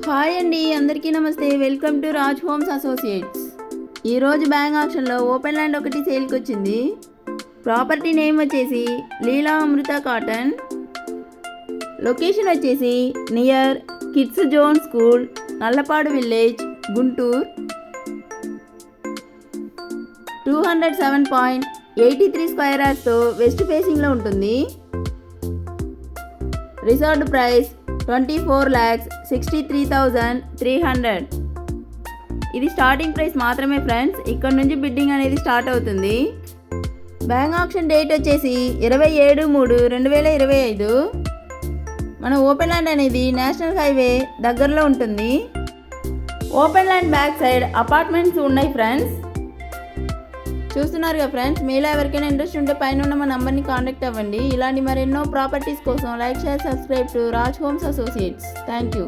Hi అండి, అందరికీ నమస్తే. Welcome to Raj homes associates. ఈరోజు బ్యాంక్ ఆప్షన్లో ఓపెన్ ల్యాండ్ ఒకటి సేల్కి వచ్చింది. ప్రాపర్టీ నేమ్ వచ్చేసి లీలా అమృత కాటన్. లొకేషన్ వచ్చేసి near kids zone school, Nallapadu village, Guntur. 207.83 square యార్డ్స్తో వెస్ట్ ఫేసింగ్లో ఉంటుంది. Reserve price 24,63,300. ఇది స్టార్టింగ్ ప్రైస్ మాత్రమే ఫ్రెండ్స్. ఇక్కడ నుంచి బిడ్డింగ్ అనేది స్టార్ట్ అవుతుంది. బ్యాంక్ ఆప్షన్ డేట్ వచ్చేసి 27/3/2025. మన ఓపెన్ ల్యాండ్ అనేది నేషనల్ హైవే దగ్గరలో ఉంటుంది. Open land back side apartments ఉన్నాయి ఫ్రెండ్స్. చూస్తున్నారు కదా ఫ్రెండ్స్. మీలో ఎవరికైనా ఇంట్రెస్ట్ ఉంటే పైన ఉన్న మా నంబర్ని కాంటాక్ట్ అవ్వండి. ఇలాంటి మరెన్నో ప్రాపర్టీస్ కోసం like, share, subscribe to Raj homes associates. Thank you.